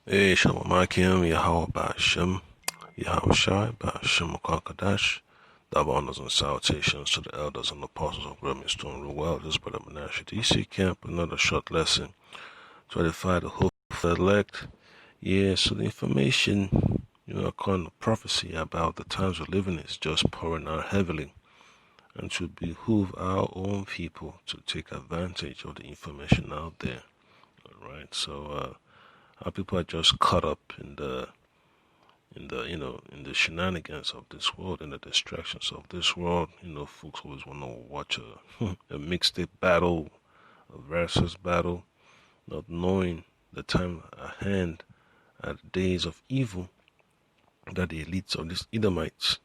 Hey, Shalom Akim, Yahweh Ba'Shem, Yahweh Shai, Ba'Shem Kwakadash. Double honors and salutations to the elders and apostles of Grammy Stone Ruel, this brother Menashe DC Camp, another short lesson to edify the hope of the elect. Yeah, so the information, according to prophecy about the times we're living is just pouring out heavily, and to behoove our own people to take advantage of the information out there. All right, so our people are just caught up in the shenanigans of this world and the distractions of this world. Folks always want to watch a mixtape battle, a versus battle, not knowing the time at hand, at the days of evil, that the elites of these Edomites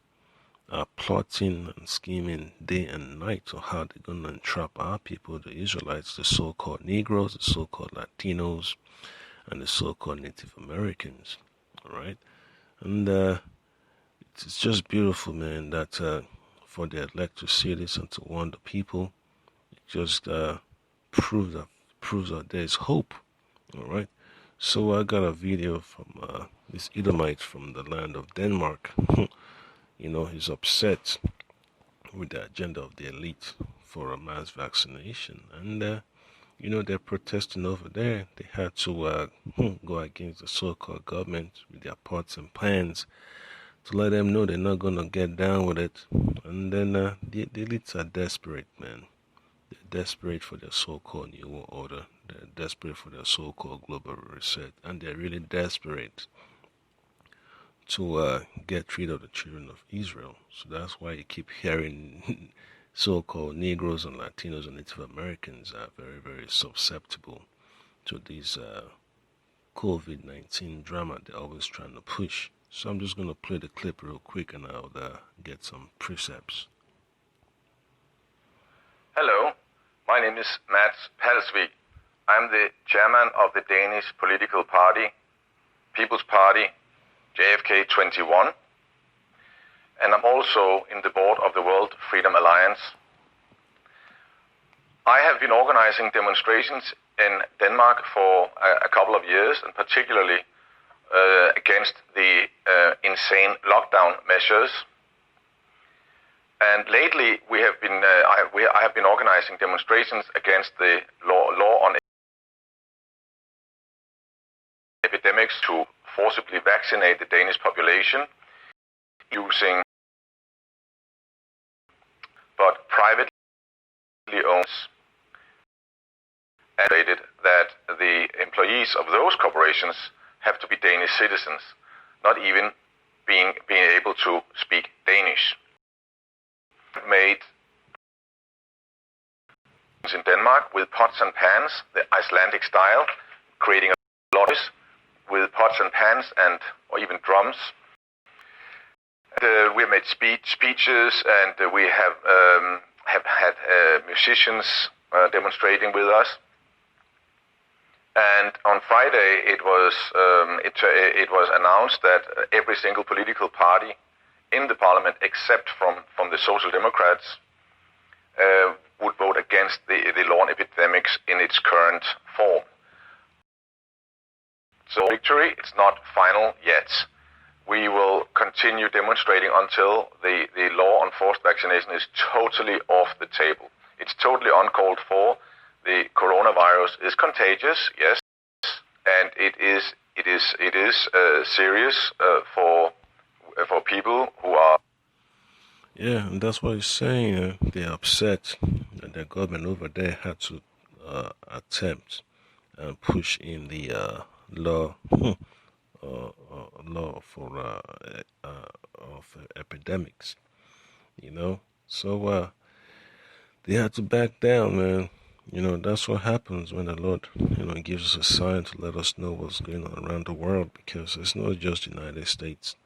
are plotting and scheming day and night on how they're going to entrap our people, the Israelites, the so-called Negroes, the so-called Latinos, and the so-called Native Americans. All right, and it's just beautiful, man, that for the elect to see this and to warn the people. It just proves that there is hope. All right. So I got a video from this Edomite from the land of Denmark. He's upset with the agenda of the elite for a mass vaccination, and they're protesting over there. They had to go against the so-called government with their pots and pans to let them know they're not gonna get down with it. And then the elites are desperate, man. They're desperate for their so-called New World Order. They're desperate for their so-called global reset, and they're really desperate to get rid of the children of Israel. So that's why you keep hearing so-called Negroes and Latinos and Native Americans are very, very susceptible to these COVID-19 drama they're always trying to push. So I'm just going to play the clip real quick and I'll get some precepts. Hello, my name is Mats Palsvik. I'm the chairman of the Danish political party, People's Party, JFK 21, and I'm also in the board of the World Freedom Alliance. I have been organizing demonstrations in Denmark for a couple of years, and particularly against the insane lockdown measures. And lately, I have been organizing demonstrations against the law on epidemics to forcibly vaccinate the Danish population using but privately owned, and stated that the employees of those corporations have to be Danish citizens, not even being able to speak Danish. Made in Denmark with pots and pans, the Icelandic style, creating a lot with pots and pans or even drums. We have made speeches, and we have had musicians demonstrating with us. And on Friday, it was announced that every single political party in the parliament, except from the Social Democrats, would vote against the law on epidemics in its current form. So victory, it's not final yet. We will continue demonstrating until the law on forced vaccination is totally off the table. It's totally uncalled for. The coronavirus is contagious, yes, and it is serious for people who are. Yeah, and that's what he's saying. They're upset that the government over there had to attempt and push in the law for of epidemics. So they had to back down, man. That's what happens when the Lord, gives us a sign to let us know what's going on around the world, because it's not just the United States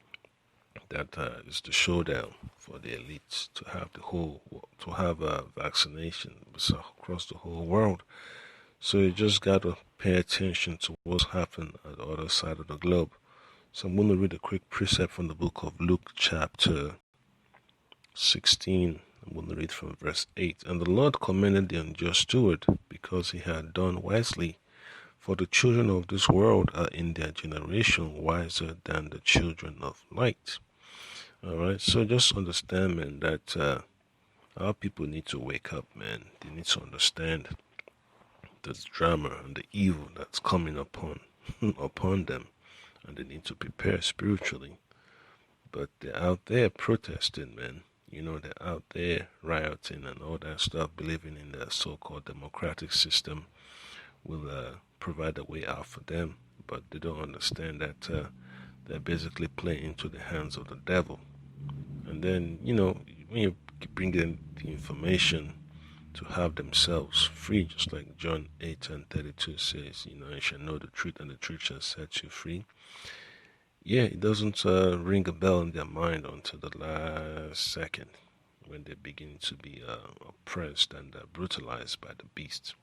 that is the showdown for the elites to have a vaccination across the whole world. So you just got to pay attention to what's happening at the other side of the globe. So I'm going to read a quick precept from the book of Luke chapter 16. I'm going to read from verse 8. And the Lord commended the unjust steward because he had done wisely. For the children of this world are in their generation wiser than the children of light. All right, so just understand, man, that our people need to wake up, man. They need to understand this drama and the evil that's coming upon upon them, and they need to prepare spiritually. But they're out there protesting, man. They're out there rioting and all that stuff, believing in the so-called democratic system will provide a way out for them. But they don't understand that they're basically playing into the hands of the devil. And then, when you bring in the information to have themselves free, just like John 8:32 says, you shall know the truth and the truth shall set you free. Yeah, it doesn't ring a bell in their mind until the last second when they begin to be oppressed and brutalized by the beast,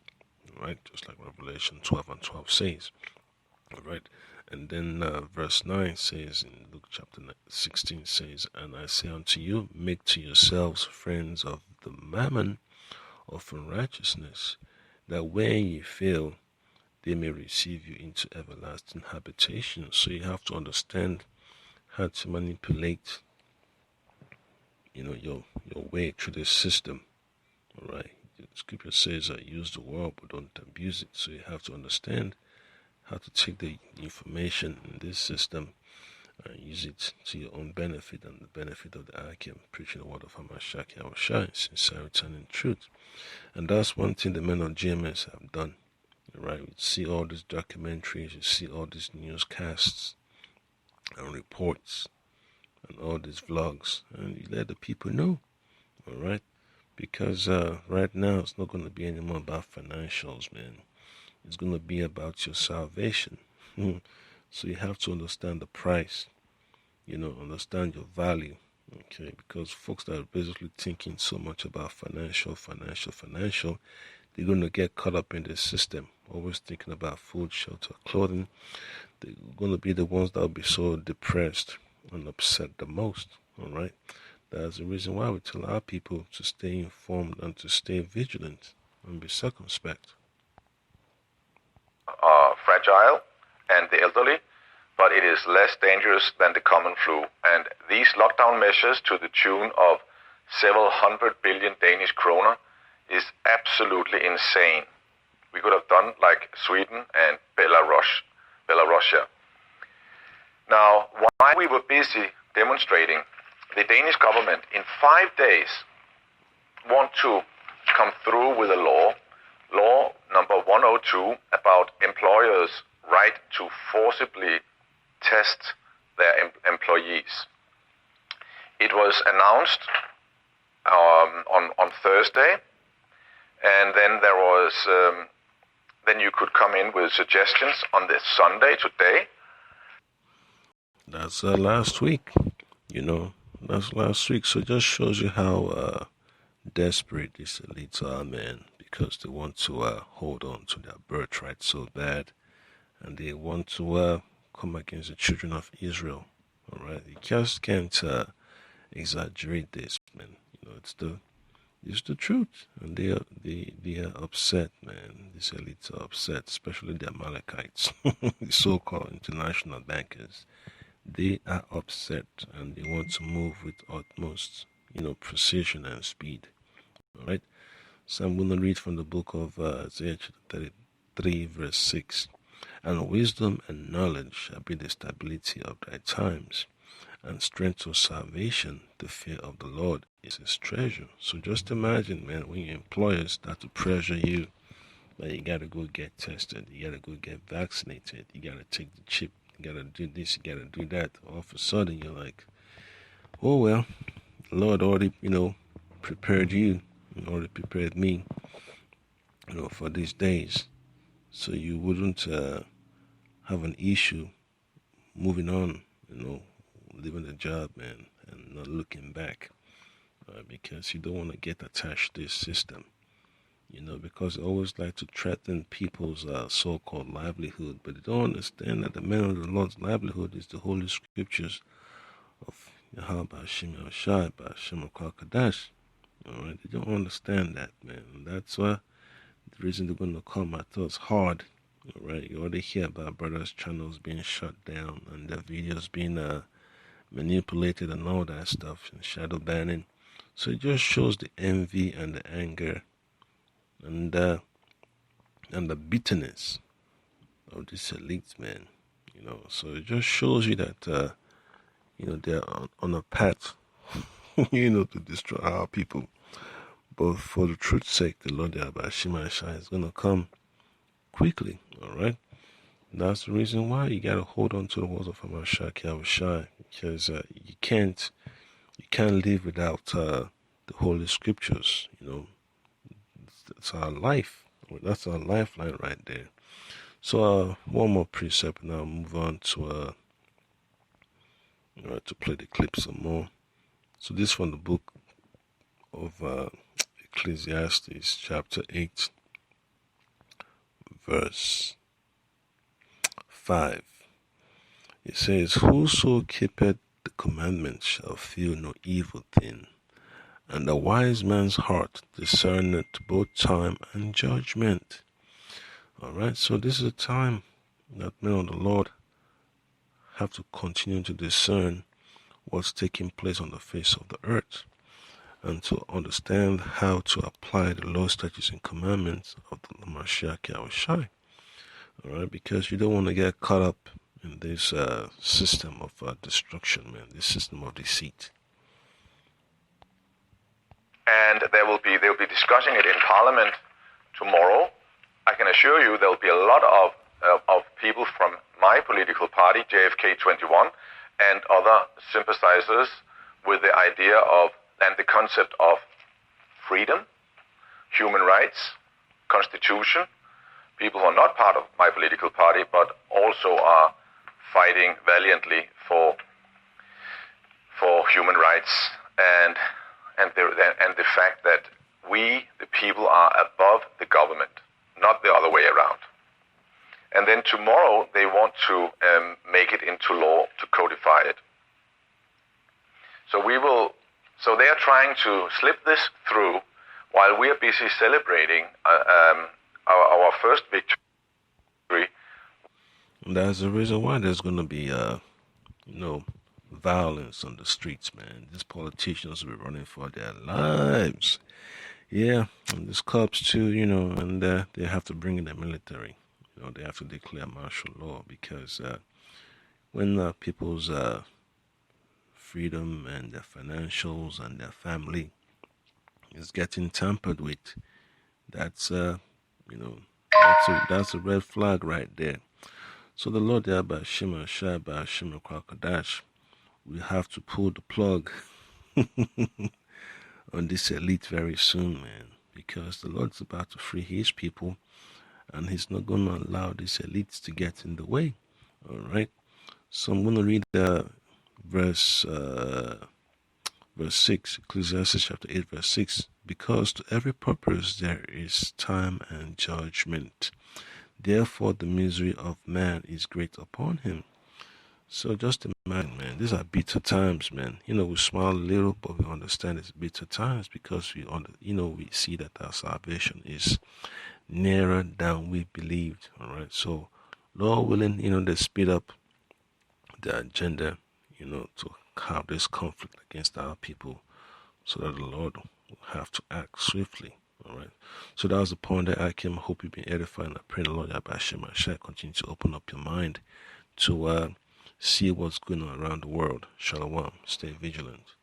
right? Just like Revelation 12:12 says, right? And then verse 9 says in Luke chapter 16 says, and I say unto you, make to yourselves friends of the mammon of unrighteousness, that when ye fail, they may receive you into everlasting habitation. So you have to understand how to manipulate, your way through this system. All right. The scripture says, use the word, but don't abuse it. So you have to understand how to take the information in this system and use it to your own benefit and the benefit of the Akim, preaching the word of Hamashiach Yahushua in sincerity and in truth. And that's one thing the men of GMS have done. Right, you see all these documentaries, you see all these newscasts and reports and all these vlogs, and you let the people know, all right? Because right now it's not going to be anymore about financials, man. It's going to be about your salvation. So you have to understand the price, understand your value, okay? Because folks that are basically thinking so much about financial, they're going to get caught up in this system, always thinking about food, shelter, clothing. They're going to be the ones that will be so depressed and upset the most, all right? That's the reason why we tell our people to stay informed and to stay vigilant and be circumspect. Fragile and the elderly, but it is less dangerous than the common flu. And these lockdown measures to the tune of several 100 billion Danish kroner is absolutely insane. We could have done like Sweden and Belarusia. Now, while we were busy demonstrating, the Danish government in 5 days want to come through with a law number 102 about employers' right to forcibly test their employees. It was announced on Thursday, and then there was then you could come in with suggestions on this Sunday, today. That's last week, that's last week. So it just shows you how desperate these elites are, man, because they want to hold on to their birthright so bad, and they want to come against the children of Israel. All right, you just can't exaggerate this, man. It's the truth, and they are upset, man. These elites are upset, especially the Amalekites, the so-called international bankers. They are upset, and they want to move with utmost, precision and speed. All right. So I'm going to read from the book of Isaiah 33, verse 6. And wisdom and knowledge shall be the stability of thy times, and strength of salvation, the fear of the Lord is his treasure. So just imagine, man, when your employers start to pressure you, that you got to go get tested, you got to go get vaccinated, you got to take the chip, you got to do this, you got to do that. All of a sudden, you're like, oh, well, the Lord already, prepared you, already prepared me, for these days. So you wouldn't have an issue moving on, leaving the job, man, and not looking back, because you don't want to get attached to this system, because they always like to threaten people's so-called livelihood, but they don't understand that the man of the Lord's livelihood is the Holy Scriptures of Yahweh Ba'Shem Yahushua Ba'Shem Kadash. All right, they don't understand that, man. And that's why the reason they're going to come at us hard, All right, you already hear about brothers' channels being shut down and their videos being manipulated and all that stuff and shadow banning. So it just shows the envy and the anger and the bitterness of this elite, man. So it just shows you that they're on a path, to destroy our people. But for the truth's sake, the Lord Yahweh Shai is gonna come quickly. All right. That's the reason why you gotta hold on to the words of Hamashiach Yahushai, because you can't live without the Holy Scriptures. That's our life. That's our lifeline right there. So one more precept, and I'll move on to play the clip some more. So this from the book of Ecclesiastes, chapter 8, verse 5. It says, "Whoso keepeth the commandments shall feel no evil thing, and the wise man's heart discerneth both time and judgment." All right, so this is a time that men of the Lord have to continue to discern what's taking place on the face of the earth, and to understand how to apply the law, statutes, and commandments of the Mashiach Yahushai. All right, because you don't want to get caught up in this system of destruction, man. This system of deceit. And they'll be discussing it in Parliament tomorrow. I can assure you there will be a lot of people from my political party, JFK 21, and other sympathizers with the idea of and the concept of freedom, human rights, constitution. People who are not part of my political party, but also are fighting valiantly for human rights and the fact that we, the people, are above the government, not the other way around. And then tomorrow they want to make it into law, to codify it. So they are trying to slip this through while we are busy celebrating our first victory. That's the reason why there's going to be, violence on the streets, man. These politicians will be running for their lives. Yeah, and these cops too, and they have to bring in the military. They have to declare martial law, because when people's freedom and their financials and their family is getting tampered with, that's that's a red flag right there. So the Lord Yahweh Shema Shaba Shema Kwakadash, we have to pull the plug on this elite very soon, man, because the Lord's about to free his people, and he's not going to allow these elites to get in the way. All right. So I'm going to read verse 6, Ecclesiastes chapter 8, verse 6. "Because to every purpose there is time and judgment. Therefore the misery of man is great upon him." So just imagine, man, these are bitter times, man. We smile a little, but we understand it's bitter times, because we see that our salvation is nearer than we believed. All right. So Lord willing, they speed up the agenda, to have this conflict against our people, so that the Lord will have to act swiftly. All right. So that was the point that I came. I hope you've been edified, and I pray the Lord Yahweh continue to open up your mind to see what's going on around the world. Shalom. Stay vigilant.